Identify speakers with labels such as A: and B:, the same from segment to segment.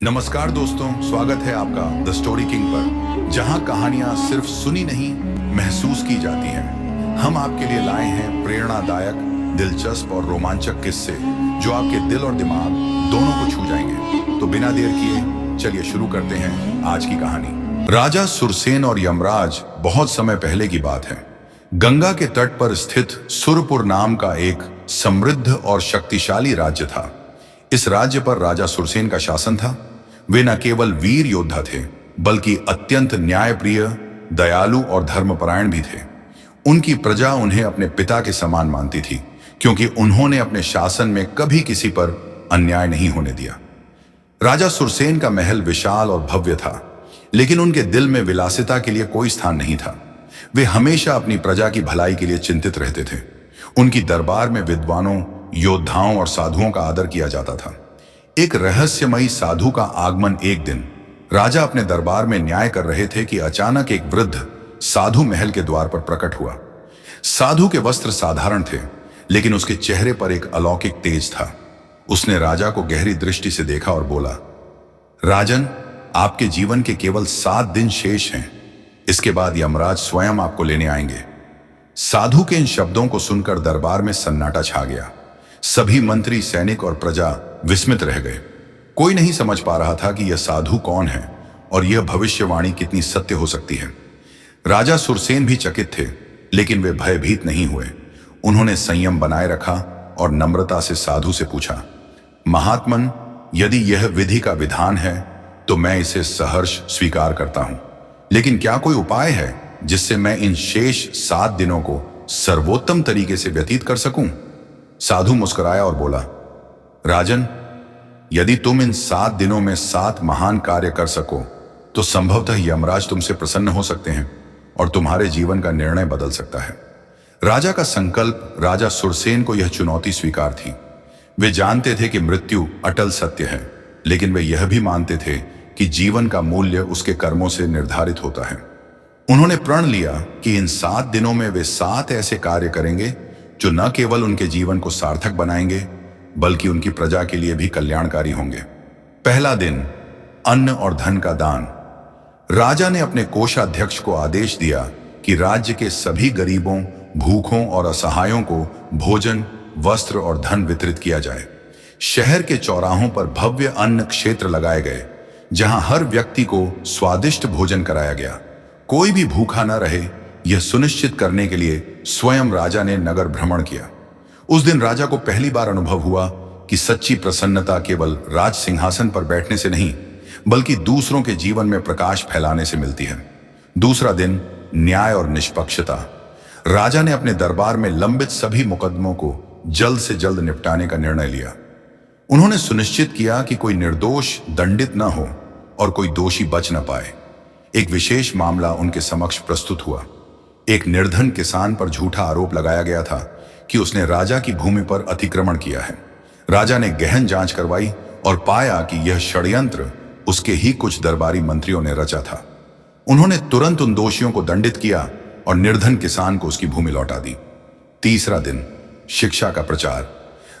A: नमस्कार दोस्तों, स्वागत है आपका द स्टोरी किंग पर, जहां कहानियां सिर्फ सुनी नहीं महसूस की जाती हैं। हम आपके लिए लाए हैं प्रेरणादायक, दिलचस्प और रोमांचक किस्से जो आपके दिल और दिमाग दोनों को छू जाएंगे। तो बिना देर किए चलिए शुरू करते हैं आज की कहानी। राजा सुरसेन और यमराज बहुत समय पहले की बात है। गंगा के तट पर स्थित सुरपुर नाम का एक समृद्ध और शक्तिशाली राज्य था। इस राज्य पर राजा सुरसेन का शासन था। वे न केवल वीर योद्धा थे, बल्कि अत्यंत न्यायप्रिय, दयालु और धर्मपरायण भी थे। उनकी प्रजा उन्हें अपने पिता के समान मानती थी, क्योंकि उन्होंने अपने शासन में कभी किसी पर अन्याय नहीं होने दिया। राजा सुरसेन का महल विशाल और भव्य था, लेकिन उनके दिल में विलासिता के लिए कोई स्थान नहीं था। वे हमेशा अपनी प्रजा की भलाई के लिए चिंतित रहते थे। उनकी दरबार में विद्वानों, योद्धाओं और साधुओं का आदर किया जाता था। एक रहस्यमयी साधु का आगमन एक दिन राजा अपने दरबार में न्याय कर रहे थे कि अचानक एक वृद्ध साधु महल के द्वार पर प्रकट हुआ। साधु के वस्त्र साधारण थे, लेकिन उसके चेहरे पर एक अलौकिक तेज था। उसने राजा को गहरी दृष्टि से देखा और बोला, राजन, आपके जीवन के केवल 7 दिन शेष हैं। इसके बाद यमराज स्वयं आपको लेने आएंगे। साधु के इन शब्दों को सुनकर दरबार में सन्नाटा छा गया। सभी मंत्री, सैनिक और प्रजा विस्मित रह गए। कोई नहीं समझ पा रहा था कि यह साधु कौन है और यह भविष्यवाणी कितनी सत्य हो सकती है। राजा सुरसेन भी चकित थे, लेकिन वे भयभीत नहीं हुए। उन्होंने संयम बनाए रखा और नम्रता से साधु से पूछा, महात्मन, यदि यह विधि का विधान है तो मैं इसे सहर्ष स्वीकार करता हूं, लेकिन क्या कोई उपाय है जिससे मैं इन शेष 7 दिनों को सर्वोत्तम तरीके से व्यतीत कर सकूं? साधु मुस्कुराया और बोला, राजन, यदि तुम इन 7 दिनों में 7 महान कार्य कर सको तो संभवतः यमराज तुमसे प्रसन्न हो सकते हैं और तुम्हारे जीवन का निर्णय बदल सकता है। राजा का संकल्प राजा सुरसेन को यह चुनौती स्वीकार थी। वे जानते थे कि मृत्यु अटल सत्य है, लेकिन वे यह भी मानते थे कि जीवन का मूल्य उसके कर्मों से निर्धारित होता है। उन्होंने प्रण लिया कि इन 7 दिनों में वे 7 ऐसे कार्य करेंगे जो न केवल उनके जीवन को सार्थक बनाएंगे, बल्कि उनकी प्रजा के लिए भी कल्याणकारी होंगे। पहला दिन, अन्न और धन का दान। राजा ने अपने कोषाध्यक्ष को आदेश दिया कि राज्य के सभी गरीबों, भूखों और असहायों को भोजन, वस्त्र और धन वितरित किया जाए। शहर के चौराहों पर भव्य अन्न क्षेत्र लगाए गए, जहां हर व्यक्ति को स्वादिष्ट भोजन कराया गया। कोई भी भूखा न रहे, यह सुनिश्चित करने के लिए स्वयं राजा ने नगर भ्रमण किया। उस दिन राजा को पहली बार अनुभव हुआ कि सच्ची प्रसन्नता केवल राज सिंहासन पर बैठने से नहीं, बल्कि दूसरों के जीवन में प्रकाश फैलाने से मिलती है। दूसरा दिन, न्याय और निष्पक्षता। राजा ने अपने दरबार में लंबित सभी मुकदमों को जल्द से जल्द निपटाने का निर्णय लिया। उन्होंने सुनिश्चित किया कि कोई निर्दोष दंडित न हो और कोई दोषी बच न पाए। एक विशेष मामला उनके समक्ष प्रस्तुत हुआ। एक निर्धन किसान पर झूठा आरोप लगाया गया था कि उसने राजा की भूमि पर अतिक्रमण किया है। राजा ने गहन जांच करवाई और पाया कि यह षड्यंत्र उसके ही कुछ दरबारी मंत्रियों ने रचा था। उन्होंने तुरंत उन दोषियों को दंडित किया और निर्धन किसान को उसकी भूमि लौटा दी। तीसरा दिन, शिक्षा का प्रचार।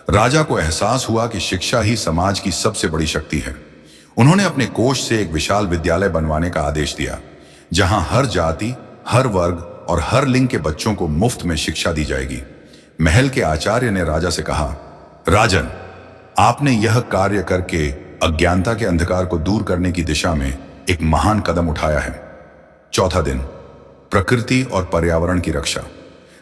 A: राजा को एहसास हुआ कि शिक्षा ही समाज की सबसे बड़ी शक्ति है। उन्होंने अपने कोष से एक विशाल विद्यालय बनवाने का आदेश दिया, जहां हर जाति, हर वर्ग और हर लिंग के बच्चों को मुफ्त में शिक्षा दी जाएगी। महल के आचार्य ने राजा से कहा, राजन, आपने यह कार्य करके अज्ञानता के अंधकार को दूर करने की दिशा में एक महान कदम उठाया है। चौथा दिन, प्रकृति और पर्यावरण की रक्षा।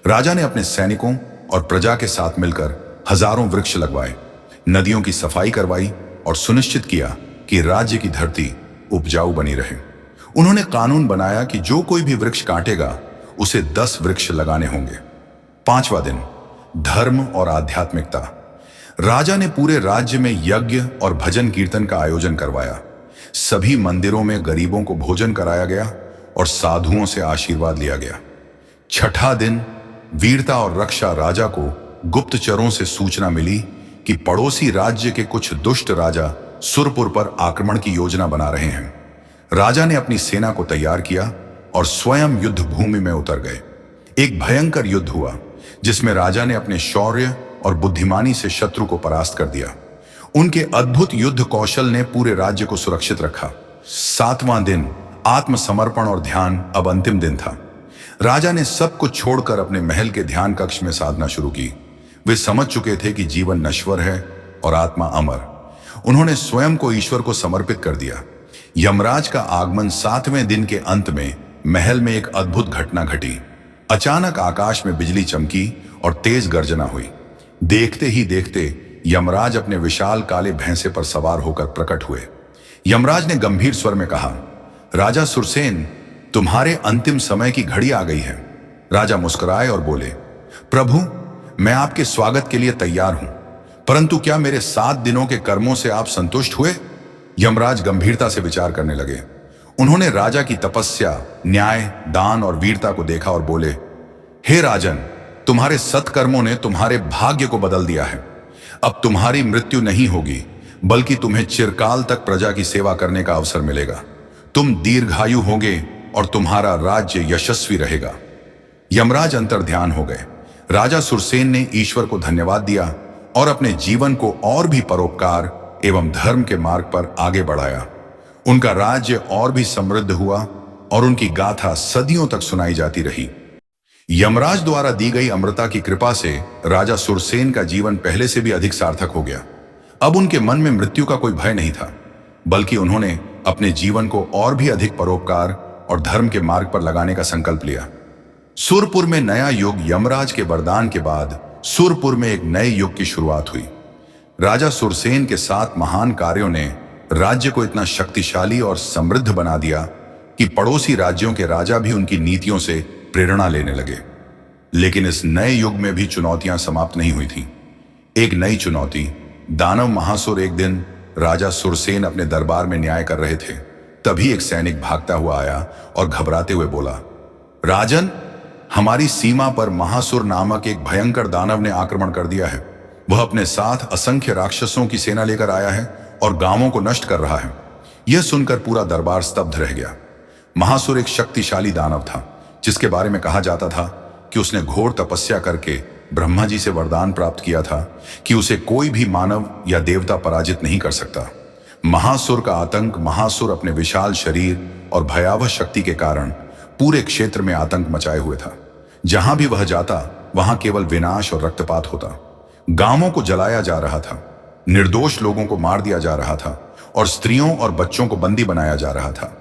A: राजा ने अपने सैनिकों और प्रजा के साथ मिलकर हजारों वृक्ष लगवाए, नदियों की सफाई करवाई और सुनिश्चित किया कि राज्य की धरती उपजाऊ बनी रहे। उन्होंने कानून बनाया कि जो कोई भी वृक्ष काटेगा उसे 10 वृक्ष लगाने होंगे। पांचवा दिन, धर्म और आध्यात्मिकता। राजा ने पूरे राज्य में यज्ञ और भजन कीर्तन का आयोजन करवाया। सभी मंदिरों में गरीबों को भोजन कराया गया और साधुओं से आशीर्वाद लिया गया। छठा दिन, वीरता और रक्षा। राजा को गुप्तचरों से सूचना मिली कि पड़ोसी राज्य के कुछ दुष्ट राजा सुरपुर पर आक्रमण की योजना बना रहे हैं। राजा ने अपनी सेना को तैयार किया और स्वयं युद्ध भूमि में उतर गए। एक भयंकर युद्ध हुआ, जिसमें राजा ने अपने शौर्य और बुद्धिमानी से शत्रु को परास्त कर दिया। उनके अद्भुत युद्ध कौशल ने पूरे राज्य को सुरक्षित रखा। 7वां दिन आत्मसमर्पण और ध्यान अब अंतिम दिन था। राजा ने सब कुछ छोड़कर अपने महल के ध्यान कक्ष में साधना शुरू की। वे समझ चुके थे कि जीवन नश्वर है और आत्मा अमर। उन्होंने स्वयं को ईश्वर को समर्पित कर दिया। यमराज का आगमन 7वें दिन के अंत में महल में एक अद्भुत घटना घटी। अचानक आकाश में बिजली चमकी और तेज गर्जना हुई। देखते ही देखते यमराज अपने विशाल काले भैंसे पर सवार होकर प्रकट हुए। यमराज ने गंभीर स्वर में कहा, राजा सुरसेन, तुम्हारे अंतिम समय की घड़ी आ गई है। राजा मुस्कुराए और बोले, प्रभु, मैं आपके स्वागत के लिए तैयार हूं, परंतु क्या मेरे 7 दिनों के कर्मों से आप संतुष्ट हुए? यमराज गंभीरता से विचार करने लगे। उन्होंने राजा की तपस्या, न्याय, दान और वीरता को देखा और बोले, हे राजन, तुम्हारे सत्कर्मों ने तुम्हारे भाग्य को बदल दिया है। अब तुम्हारी मृत्यु नहीं होगी, बल्कि तुम्हें चिरकाल तक प्रजा की सेवा करने का अवसर मिलेगा। तुम दीर्घायु होगे और तुम्हारा राज्य यशस्वी रहेगा। यमराज अंतर्ध्यान हो गए। राजा सुरसेन ने ईश्वर को धन्यवाद दिया और अपने जीवन को और भी परोपकार एवं धर्म के मार्ग पर आगे बढ़ाया। उनका राज्य और भी समृद्ध हुआ और उनकी गाथा सदियों तक सुनाई जाती रही। यमराज द्वारा दी गई अमृता की कृपा से राजा सुरसेन का जीवन पहले से भी अधिक सार्थक हो गया। अब उनके मन में मृत्यु का कोई भय नहीं था, बल्कि उन्होंने अपने जीवन को और भी अधिक परोपकार और धर्म के मार्ग पर लगाने का संकल्प लिया। सुरपुर में नया युग। यमराज के वरदान के बाद सुरपुर में एक नए युग की शुरुआत हुई। राजा सुरसेन के 7 महान कार्यों ने राज्य को इतना शक्तिशाली और समृद्ध बना दिया कि पड़ोसी राज्यों के राजा भी उनकी नीतियों से प्रेरणा लेने लगे। लेकिन इस नए युग में भी चुनौतियां समाप्त नहीं हुई थीं। एक नई चुनौती, दानव महासुर। एक दिन राजा सुरसेन अपने दरबार में न्याय कर रहे थे। तभी एक सैनिक भागता हुआ आया और घबराते हुए बोला, राजन, हमारी सीमा पर महासुर नामक एक भयंकर दानव ने आक्रमण कर दिया है। वह अपने साथ असंख्य राक्षसों की सेना लेकर आया है और गांवों को नष्ट कर रहा है। यह सुनकर पूरा दरबार स्तब्ध रह गया। महासुर एक शक्तिशाली दानव था, जिसके बारे में कहा जाता था कि उसने घोर तपस्या करके ब्रह्मा जी से वरदान प्राप्त किया था कि उसे कोई भी मानव या देवता पराजित नहीं कर सकता। महासुर का आतंक। महासुर अपने विशाल शरीर और भयावह शक्ति के कारण पूरे क्षेत्र में आतंक मचाए हुए था। जहां भी वह जाता, वहां केवल विनाश और रक्तपात होता। गांवों को जलाया जा रहा था, निर्दोष लोगों को मार दिया जा रहा था और स्त्रियों और बच्चों को बंदी बनाया जा रहा था।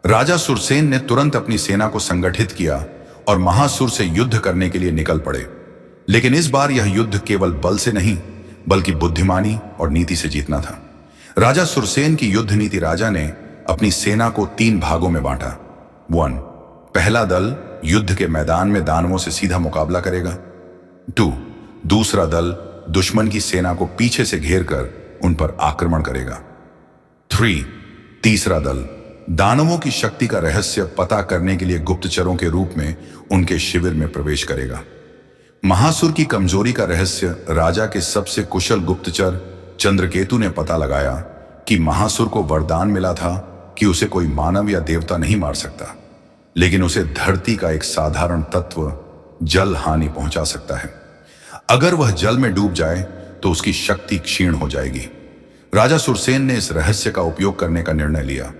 A: राजा सुरसेन ने तुरंत अपनी सेना को संगठित किया और महासुर से युद्ध करने के लिए निकल पड़े। लेकिन इस बार यह युद्ध केवल बल से नहीं, बल्कि बुद्धिमानी और नीति से जीतना था। राजा सुरसेन की युद्ध नीति। राजा ने अपनी सेना को 3 भागों में बांटा। 1. पहला दल युद्ध के मैदान में दानवों से सीधा मुकाबला करेगा। 2. दूसरा दल दुश्मन की सेना को पीछे से घेरकर उन पर आक्रमण करेगा। 3. तीसरा दल दानवों की शक्ति का रहस्य पता करने के लिए गुप्तचरों के रूप में उनके शिविर में प्रवेश करेगा। महासुर की कमजोरी का रहस्य राजा के सबसे कुशल गुप्तचर चंद्रकेतु ने पता लगाया कि महासुर को वरदान मिला था कि उसे कोई मानव या देवता नहीं मार सकता, लेकिन उसे धरती का एक साधारण तत्व जल हानि पहुंचा सकता है। अगर वह जल में डूब जाए तो उसकी शक्ति क्षीण हो जाएगी। राजा सुरसेन ने इस रहस्य का उपयोग करने का निर्णय लिया।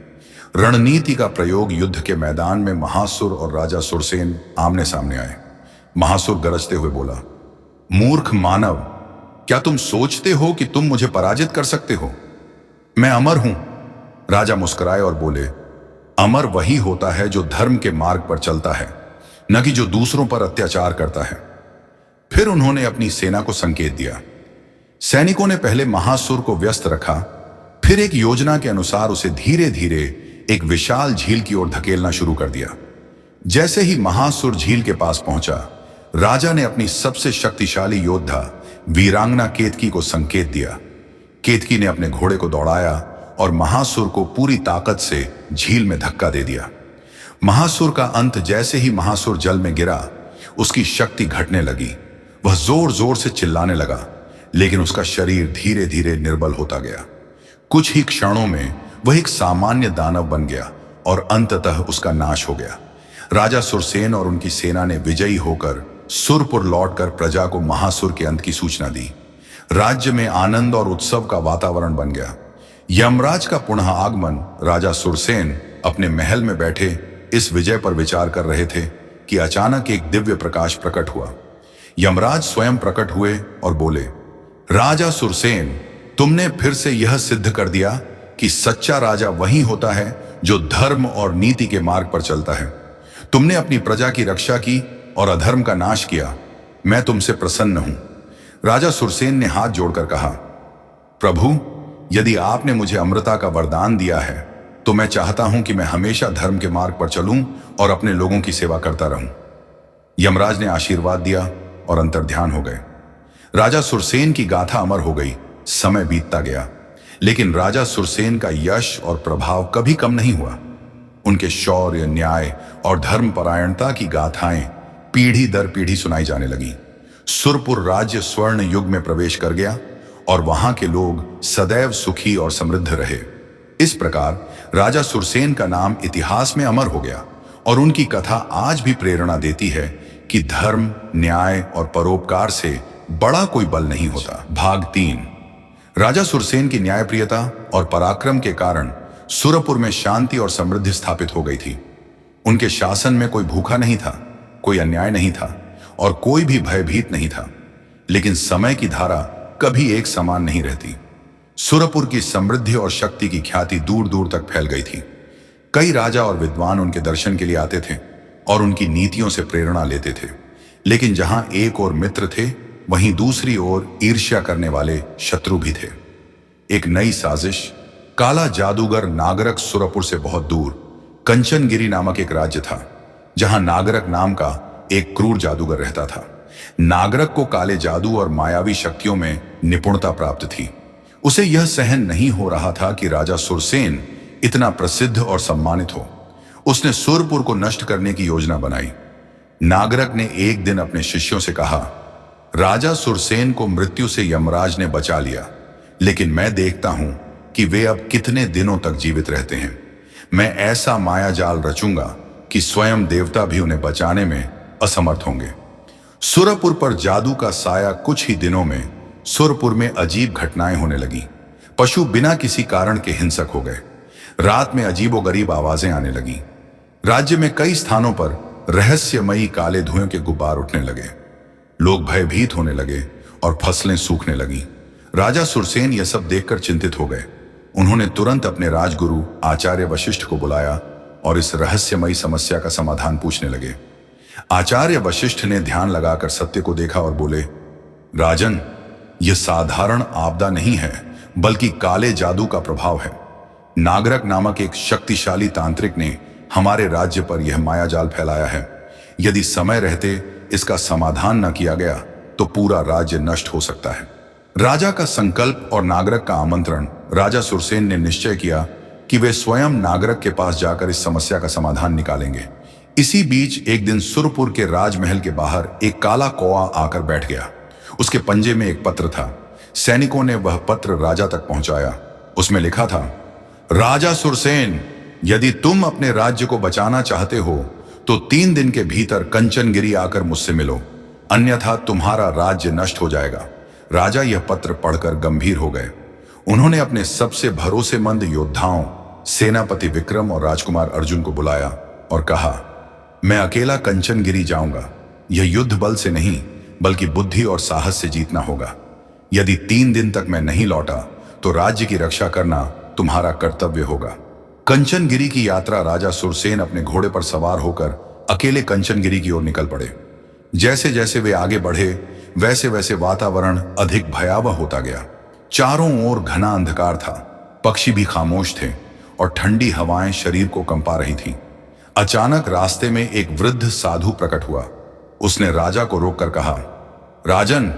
A: रणनीति का प्रयोग। युद्ध के मैदान में महासुर और राजा सुरसेन आमने सामने आए। महासुर गरजते हुए बोला, मूर्ख मानव, क्या तुम सोचते हो कि तुम मुझे पराजित कर सकते हो? मैं अमर हूं। राजा मुस्कुराए और बोले, अमर वही होता है जो धर्म के मार्ग पर चलता है, न कि जो दूसरों पर अत्याचार करता है। फिर उन्होंने अपनी सेना को संकेत दिया। सैनिकों ने पहले महासुर को व्यस्त रखा, फिर एक योजना के अनुसार उसे धीरे धीरे एक विशाल झील की ओर धकेलना शुरू कर दिया। जैसे ही महासुर झील के पास पहुंचा, राजा ने अपनी सबसे शक्तिशाली योद्धा वीरांगना केतकी को संकेत दिया। केतकी ने अपने घोड़े को दौड़ाया और महासुर को पूरी ताकत से झील में धक्का दे दिया। महासुर का अंत। जैसे ही महासुर जल में गिरा, उसकी शक्ति घटने लगी। वह जोर जोर से चिल्लाने लगा, लेकिन उसका शरीर धीरे धीरे निर्बल होता गया। कुछ ही क्षणों में वह एक सामान्य दानव बन गया और अंततः उसका नाश हो गया। राजा सुरसेन और उनकी सेना ने विजयी होकर सुरपुर लौटकर प्रजा को महासुर के अंत की सूचना दी। राज्य में आनंद और उत्सव का वातावरण बन गया। यमराज का पुनः आगमन। राजा सुरसेन अपने महल में बैठे इस विजय पर विचार कर रहे थे कि अचानक एक दिव्य प्रकाश प्रकट हुआ। यमराज स्वयं प्रकट हुए और बोले, राजा सुरसेन, तुमने फिर से यह सिद्ध कर दिया कि सच्चा राजा वही होता है जो धर्म और नीति के मार्ग पर चलता है। तुमने अपनी प्रजा की रक्षा की और अधर्म का नाश किया। मैं तुमसे प्रसन्न हूं। राजा सुरसेन ने हाथ जोड़कर कहा, प्रभु, यदि आपने मुझे अमृता का वरदान दिया है तो मैं चाहता हूं कि मैं हमेशा धर्म के मार्ग पर चलूं और अपने लोगों की सेवा करता रहूं। यमराज ने आशीर्वाद दिया और अंतर्ध्यान हो गए। राजा सुरसेन की गाथा अमर हो गई। समय बीतता गया, लेकिन राजा सुरसेन का यश और प्रभाव कभी कम नहीं हुआ। उनके शौर्य, न्याय और धर्मपरायणता की गाथाएं पीढ़ी दर पीढ़ी सुनाई जाने लगी। सुरपुर राज्य स्वर्ण युग में प्रवेश कर गया और वहां के लोग सदैव सुखी और समृद्ध रहे। इस प्रकार राजा सुरसेन का नाम इतिहास में अमर हो गया और उनकी कथा आज भी प्रेरणा देती है कि धर्म, न्याय और परोपकार से बड़ा कोई बल नहीं होता। भाग 3। राजा सुरसेन की न्यायप्रियता और पराक्रम के कारण सुरपुर में शांति और समृद्धि स्थापित हो गई थी। उनके शासन में कोई भूखा नहीं था, कोई अन्याय नहीं था और कोई भी भयभीत नहीं था। लेकिन समय की धारा कभी एक समान नहीं रहती। सुरपुर की समृद्धि और शक्ति की ख्याति दूर दूर तक फैल गई थी। कई राजा और विद्वान उनके दर्शन के लिए आते थे और उनकी नीतियों से प्रेरणा लेते थे। लेकिन जहां एक ओर मित्र थे, वहीं दूसरी ओर ईर्ष्या करने वाले शत्रु भी थे। एक नई साजिश। काला जादूगर नागरक सुरपुर से बहुत दूर कंचनगिरी नामक एक राज्य था, जहां नागरक नाम का एक क्रूर जादूगर रहता था। नागरक को काले जादू और मायावी शक्तियों में निपुणता प्राप्त थी। उसे यह सहन नहीं हो रहा था कि राजा सुरसेन इतना प्रसिद्ध और सम्मानित हो। उसने सुरपुर को नष्ट करने की योजना बनाई। नागरक ने एक दिन अपने शिष्यों से कहा, राजा सुरसेन को मृत्यु से यमराज ने बचा लिया, लेकिन मैं देखता हूं कि वे अब कितने दिनों तक जीवित रहते हैं। मैं ऐसा माया जाल रचूंगा कि स्वयं देवता भी उन्हें बचाने में असमर्थ होंगे। सुरपुर पर जादू का साया। कुछ ही दिनों में सुरपुर में अजीब घटनाएं होने लगी। पशु बिना किसी कारण के हिंसक हो गए। रात में अजीबोगरीब आवाजें आने लगी। राज्य में कई स्थानों पर रहस्यमयी काले धुएं के गुब्बार उठने लगे। लोग भयभीत होने लगे और फसलें सूखने लगी। राजा सुरसेन यह सब देखकर चिंतित हो गए। उन्होंने तुरंत अपने राजगुरु आचार्य वशिष्ठ को बुलाया और इस रहस्यमयी समस्या का समाधान पूछने लगे। आचार्य वशिष्ठ ने ध्यान लगाकर सत्य को देखा और बोले, राजन, यह साधारण आपदा नहीं है, बल्कि काले जादू का प्रभाव है। नागरक नामक एक शक्तिशाली तांत्रिक ने हमारे राज्य पर यह मायाजाल फैलाया है। यदि समय रहते इसका समाधान न किया गया तो पूरा राज्य नष्ट हो सकता है। राजा का संकल्प और नागरक का आमंत्रण। राजा सुरसेन ने निश्चय किया कि वे स्वयं नागरक के पास जाकर इस समस्या का समाधान निकालेंगे। इसी बीच एक दिन सुरपुर के राजमहल के बाहर एक काला कौआ आकर बैठ गया। उसके पंजे में एक पत्र था। सैनिकों ने वह पत्र राजा तक पहुंचाया। उसमें लिखा था, राजा सुरसेन, यदि तुम अपने राज्य को बचाना चाहते हो तो 3 दिन के भीतर कंचनगिरी आकर मुझसे मिलो, अन्यथा तुम्हारा राज्य नष्ट हो जाएगा। राजा यह पत्र पढ़कर गंभीर हो गए। उन्होंने अपने सबसे भरोसेमंद योद्धाओं सेनापति विक्रम और राजकुमार अर्जुन को बुलाया और कहा, मैं अकेला कंचनगिरी जाऊंगा। यह युद्ध बल से नहीं बल्कि बुद्धि और साहस से जीतना होगा। यदि 3 दिन तक मैं नहीं लौटा तो राज्य की रक्षा करना तुम्हारा कर्तव्य होगा। कंचनगिरी की यात्रा। राजा सुरसेन अपने घोड़े पर सवार होकर अकेले कंचनगिरी की ओर निकल पड़े। जैसे जैसे वे आगे बढ़े वैसे वैसे वातावरण अधिक भयावह होता गया। चारों ओर घना अंधकार था, पक्षी भी खामोश थे और ठंडी हवाएं शरीर को कंपा रही थीं। अचानक रास्ते में एक वृद्ध साधु प्रकट हुआ। उसने राजा को रोककर कहा, राजन,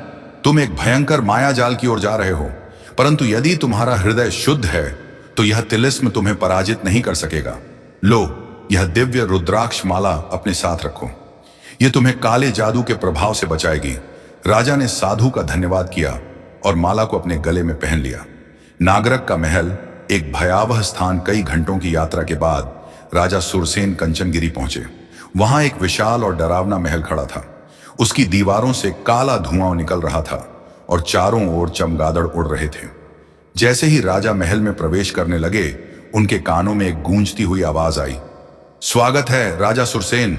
A: तुम एक भयंकर मायाजाल की ओर जा रहे हो, परंतु यदि तुम्हारा हृदय शुद्ध है तो यह तिलिस्म तुम्हें पराजित नहीं कर सकेगा। लो, यह दिव्य रुद्राक्ष माला अपने साथ रखो, यह तुम्हें काले जादू के प्रभाव से बचाएगी। राजा ने साधु का धन्यवाद किया और माला को अपने गले में पहन लिया। नागरक का महल एक भयावह स्थान। कई घंटों की यात्रा के बाद राजा सुरसेन कंचनगिरी पहुंचे। वहां एक विशाल और डरावना महल खड़ा था। उसकी दीवारों से काला धुआं निकल रहा था और चारों ओर चमगादड़ उड़ रहे थे। जैसे ही राजा महल में प्रवेश करने लगे, उनके कानों में एक गूंजती हुई आवाज आई, स्वागत है राजा सुरसेन।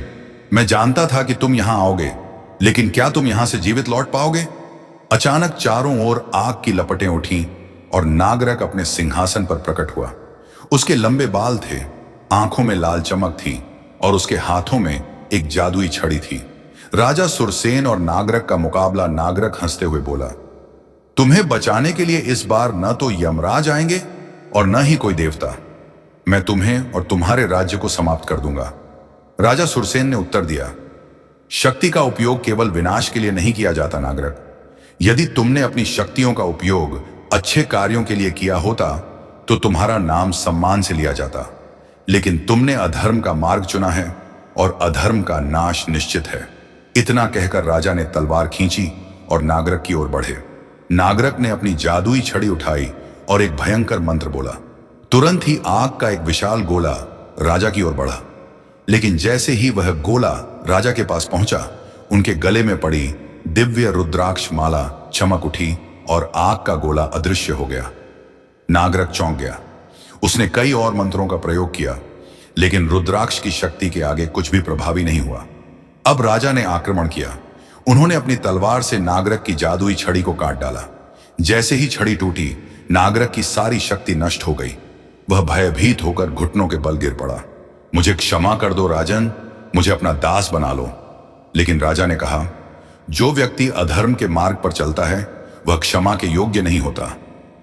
A: मैं जानता था कि तुम यहां आओगे, लेकिन क्या तुम यहां से जीवित लौट पाओगे? अचानक चारों ओर आग की लपटें उठी और नागरक अपने सिंहासन पर प्रकट हुआ। उसके लंबे बाल थे, आंखों में लाल चमक थी और उसके हाथों में एक जादुई छड़ी थी। राजा सुरसेन और नागरक का मुकाबला। नागरक हंसते हुए बोला, तुम्हें बचाने के लिए इस बार न तो यमराज आएंगे और न ही कोई देवता। मैं तुम्हें और तुम्हारे राज्य को समाप्त कर दूंगा। राजा सुरसेन ने उत्तर दिया, शक्ति का उपयोग केवल विनाश के लिए नहीं किया जाता नागरक। यदि तुमने अपनी शक्तियों का उपयोग अच्छे कार्यों के लिए किया होता तो तुम्हारा नाम सम्मान से लिया जाता, लेकिन तुमने अधर्म का मार्ग चुना है और अधर्म का नाश निश्चित है। इतना कहकर राजा ने तलवार खींची और नागरक की ओर बढ़े। नागरक ने अपनी जादुई छड़ी उठाई और एक भयंकर मंत्र बोला। तुरंत ही आग का एक विशाल गोला राजा की ओर बढ़ा, लेकिन जैसे ही वह गोला राजा के पास पहुंचा, उनके गले में पड़ी दिव्य रुद्राक्ष माला चमक उठी और आग का गोला अदृश्य हो गया। नागरक चौंक गया। उसने कई और मंत्रों का प्रयोग किया, लेकिन रुद्राक्ष की शक्ति के आगे कुछ भी प्रभावी नहीं हुआ। अब राजा ने आक्रमण किया। उन्होंने अपनी तलवार से नागरक की जादुई छड़ी को काट डाला। जैसे ही छड़ी टूटी, नागरक की सारी शक्ति नष्ट हो गई। वह भयभीत होकर घुटनों के बल गिर पड़ा। मुझे क्षमा कर दो राजन, मुझे अपना दास बना लो। लेकिन राजा ने कहा, जो व्यक्ति अधर्म के मार्ग पर चलता है वह क्षमा के योग्य नहीं होता।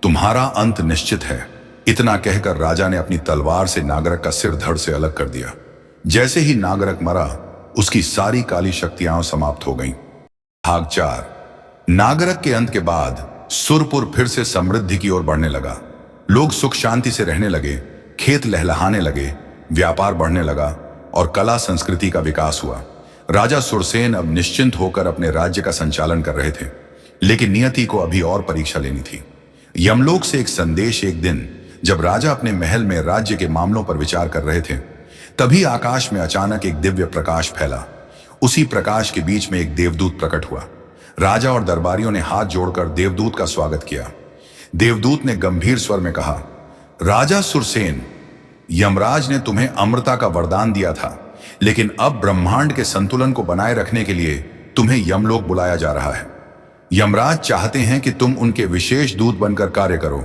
A: तुम्हारा अंत निश्चित है। इतना कहकर राजा ने अपनी तलवार से नागरक का सिर धड़ से अलग कर दिया। जैसे ही नागरक मरा, उसकी सारी काली शक्तियां समाप्त हो गईं। भाग 4। नागरक के अंत के बाद सुरपुर फिर से समृद्धि की ओर बढ़ने लगा। लोग सुख शांति से रहने लगे, खेत लहलहाने लगे, व्यापार बढ़ने लगा और कला संस्कृति का विकास हुआ। राजा सुरसेन अब निश्चिंत होकर अपने राज्य का संचालन कर रहे थे, लेकिन नियति को अभी और परीक्षा लेनी थी। यमलोक से एक संदेश। एक दिन जब राजा अपने महल में राज्य के मामलों पर विचार कर रहे थे, तभी आकाश में अचानक एक दिव्य प्रकाश फैला। उसी प्रकाश के बीच में एक देवदूत प्रकट हुआ। राजा और दरबारियों ने हाथ जोड़कर देवदूत का स्वागत किया। देवदूत ने गंभीर स्वर में कहा, राजा सुरसेन, यमराज ने तुम्हें अमरता का वरदान दिया था, लेकिन अब ब्रह्मांड के संतुलन को बनाए रखने के लिए तुम्हें यमलोक बुलाया जा रहा है। यमराज चाहते हैं कि तुम उनके विशेष दूत बनकर कार्य करो।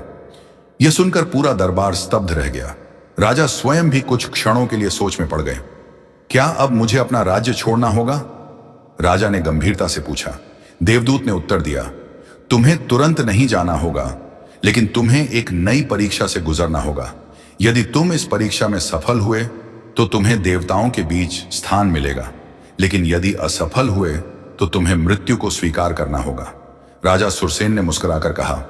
A: यह सुनकर पूरा दरबार स्तब्ध रह गया। राजा स्वयं भी कुछ क्षणों के लिए सोच में पड़ गए। क्या अब मुझे अपना राज्य छोड़ना होगा? राजा ने गंभीरता से पूछा। देवदूत ने उत्तर दिया, तुम्हें तुरंत नहीं जाना होगा, लेकिन तुम्हें एक नई परीक्षा से गुजरना होगा। यदि तुम इस परीक्षा में सफल हुए तो तुम्हें देवताओं के बीच स्थान मिलेगा, लेकिन यदि असफल हुए तो तुम्हें मृत्यु को स्वीकार करना होगा। राजा सुरसेन ने मुस्कुराकर कहा,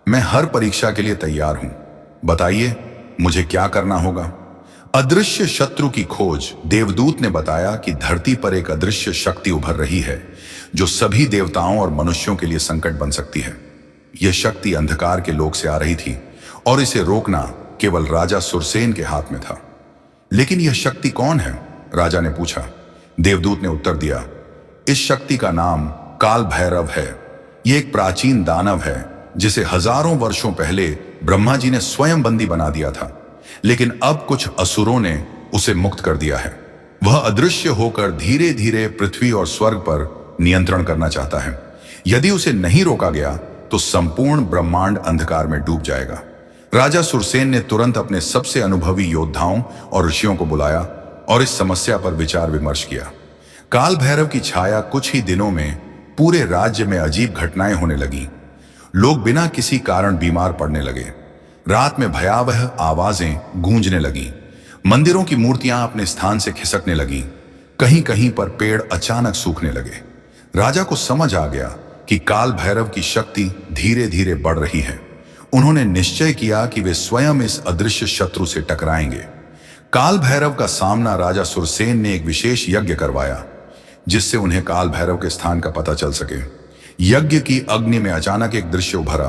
A: मैं हर परीक्षा के लिए तैयार हूं। बताइए, मुझे क्या करना होगा? अदृश्य शत्रु की खोज। देवदूत ने बताया कि धरती पर एक अदृश्य शक्ति उभर रही है जो सभी देवताओं और मनुष्यों के लिए संकट बन सकती है। यह शक्ति अंधकार के लोक से आ रही थी और इसे रोकना केवल राजा सुरसेन के हाथ में था। लेकिन यह शक्ति कौन है? राजा ने पूछा। देवदूत ने उत्तर दिया, इस शक्ति का नाम काल भैरव है। यह एक प्राचीन दानव है जिसे हजारों वर्षों पहले ब्रह्मा जी ने स्वयं बंदी बना दिया था, लेकिन अब कुछ असुरों ने उसे मुक्त कर दिया है। वह अदृश्य होकर धीरे धीरे पृथ्वी और स्वर्ग पर नियंत्रण करना चाहता है। यदि उसे नहीं रोका गया तो संपूर्ण ब्रह्मांड अंधकार में डूब जाएगा। राजा सुरसेन ने तुरंत अपने सबसे अनुभवी योद्धाओं और ऋषियों को बुलाया और इस समस्या पर विचार विमर्श किया। काल भैरव की छाया कुछ ही दिनों में पूरे राज्य में अजीब घटनाएं होने लगीं। लोग बिना किसी कारण बीमार पड़ने लगे। रात में भयावह आवाजें गूंजने लगीं। मंदिरों की मूर्तियां अपने स्थान से खिसकने लगीं। कहीं कहीं पर पेड़ अचानक सूखने लगे। राजा को समझ आ गया कि काल भैरव की शक्ति धीरे धीरे बढ़ रही है। उन्होंने निश्चय किया कि वे स्वयं इस अदृश्य शत्रु से टकराएंगे। काल भैरव का सामना राजा सुरसेन ने एक विशेष यज्ञ करवाया, जिससे उन्हें काल भैरव के स्थान का पता चल सके। यज्ञ की अग्नि में अचानक एक दृश्य उभरा।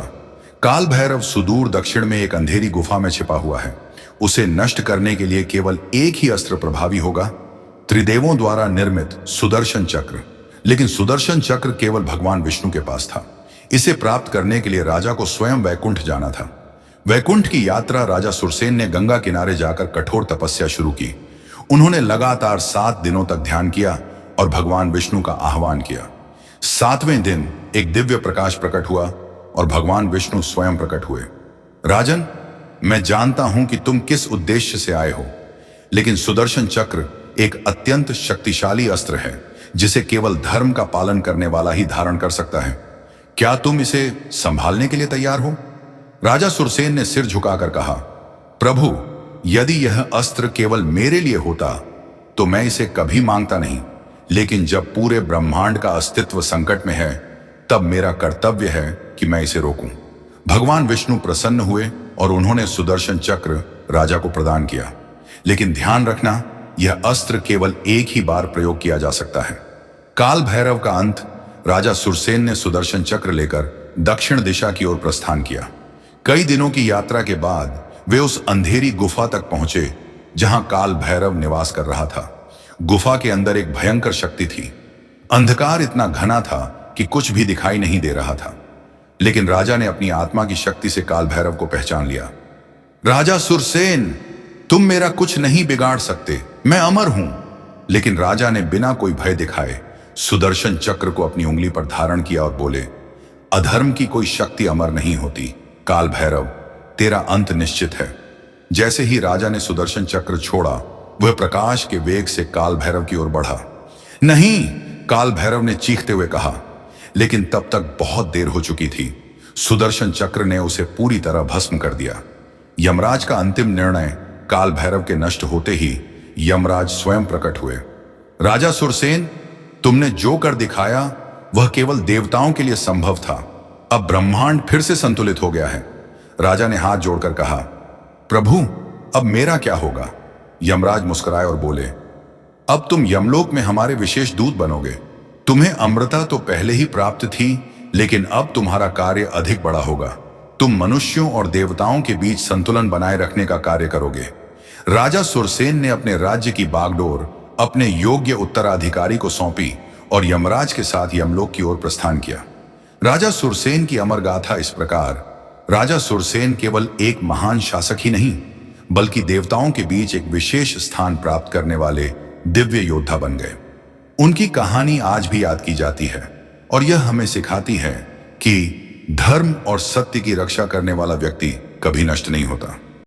A: काल भैरव सुदूर दक्षिण में एक अंधेरी गुफा में छिपा हुआ है। उसे नष्ट करने के लिए केवल एक ही अस्त्र प्रभावी होगा, त्रिदेवों द्वारा निर्मित सुदर्शन चक्र। लेकिन सुदर्शन चक्र केवल भगवान विष्णु के पास था। इसे प्राप्त करने के लिए राजा को स्वयं वैकुंठ जाना था। वैकुंठ की यात्रा राजा सुरसेन ने गंगा किनारे जाकर कठोर तपस्या शुरू की। उन्होंने लगातार 7 दिनों तक ध्यान किया और भगवान विष्णु का आह्वान किया। 7वें दिन एक दिव्य प्रकाश प्रकट हुआ और भगवान विष्णु स्वयं प्रकट हुए। राजन, मैं जानता हूं कि तुम किस उद्देश्य से आए हो, लेकिन सुदर्शन चक्र एक अत्यंत शक्तिशाली अस्त्र है जिसे केवल धर्म का पालन करने वाला ही धारण कर सकता है। क्या तुम इसे संभालने के लिए तैयार हो? राजा सुरसेन ने सिर झुकाकर कहा, प्रभु, यदि यह अस्त्र केवल मेरे लिए होता तो मैं इसे कभी मांगता नहीं, लेकिन जब पूरे ब्रह्मांड का अस्तित्व संकट में है तब मेरा कर्तव्य है कि मैं इसे रोकूं। भगवान विष्णु प्रसन्न हुए और उन्होंने सुदर्शन चक्र राजा को प्रदान किया। लेकिन ध्यान रखना, यह अस्त्र केवल एक ही बार प्रयोग किया जा सकता है। काल भैरव का अंत। राजा सुरसेन ने सुदर्शन चक्र लेकर दक्षिण दिशा की ओर प्रस्थान किया। कई दिनों की यात्रा के बाद वे उस अंधेरी गुफा तक पहुंचे जहां काल भैरव निवास कर रहा था। गुफा के अंदर एक भयंकर शक्ति थी। अंधकार इतना घना था कि कुछ भी दिखाई नहीं दे रहा था, लेकिन राजा ने अपनी आत्मा की शक्ति से काल भैरव को पहचान लिया। राजा सुरसेन, तुम मेरा कुछ नहीं बिगाड़ सकते, मैं अमर हूं। लेकिन राजा ने बिना कोई भय दिखाए सुदर्शन चक्र को अपनी उंगली पर धारण किया और बोले, अधर्म की कोई शक्ति अमर नहीं होती। काल भैरव, तेरा अंत निश्चित है। जैसे ही राजा ने सुदर्शन चक्र छोड़ा, वह प्रकाश के वेग से काल भैरव की ओर बढ़ा। नहीं, काल भैरव ने चीखते हुए कहा, लेकिन तब तक बहुत देर हो चुकी थी। सुदर्शन चक्र ने उसे पूरी तरह भस्म कर दिया। यमराज का अंतिम निर्णय काल भैरव के नष्ट होते ही यमराज स्वयं प्रकट हुए। राजा सुरसेन, तुमने जो कर दिखाया वह केवल देवताओं के लिए संभव था। अब ब्रह्मांड फिर से संतुलित हो गया है। राजा ने हाथ जोड़कर कहा, प्रभु, अब मेरा क्या होगा? यमराज मुस्कुराए और बोले, अब तुम यमलोक में हमारे विशेष दूत बनोगे। तुम्हें अमृता तो पहले ही प्राप्त थी, लेकिन अब तुम्हारा कार्य अधिक बड़ा होगा। तुम मनुष्यों और देवताओं के बीच संतुलन बनाए रखने का कार्य करोगे। राजा सुरसेन ने अपने राज्य की बागडोर अपने योग्य उत्तराधिकारी को सौंपी और यमराज के साथ यमलोक की ओर प्रस्थान किया। राजा सुरसेन की अमर गाथा इस प्रकार। राजा सुरसेन केवल एक महान शासक ही नहीं, बल्कि देवताओं के बीच एक विशेष स्थान प्राप्त करने वाले दिव्य योद्धा बन गए। उनकी कहानी आज भी याद की जाती है और यह हमें सिखाती है कि धर्म और सत्य की रक्षा करने वाला व्यक्ति कभी नष्ट नहीं होता।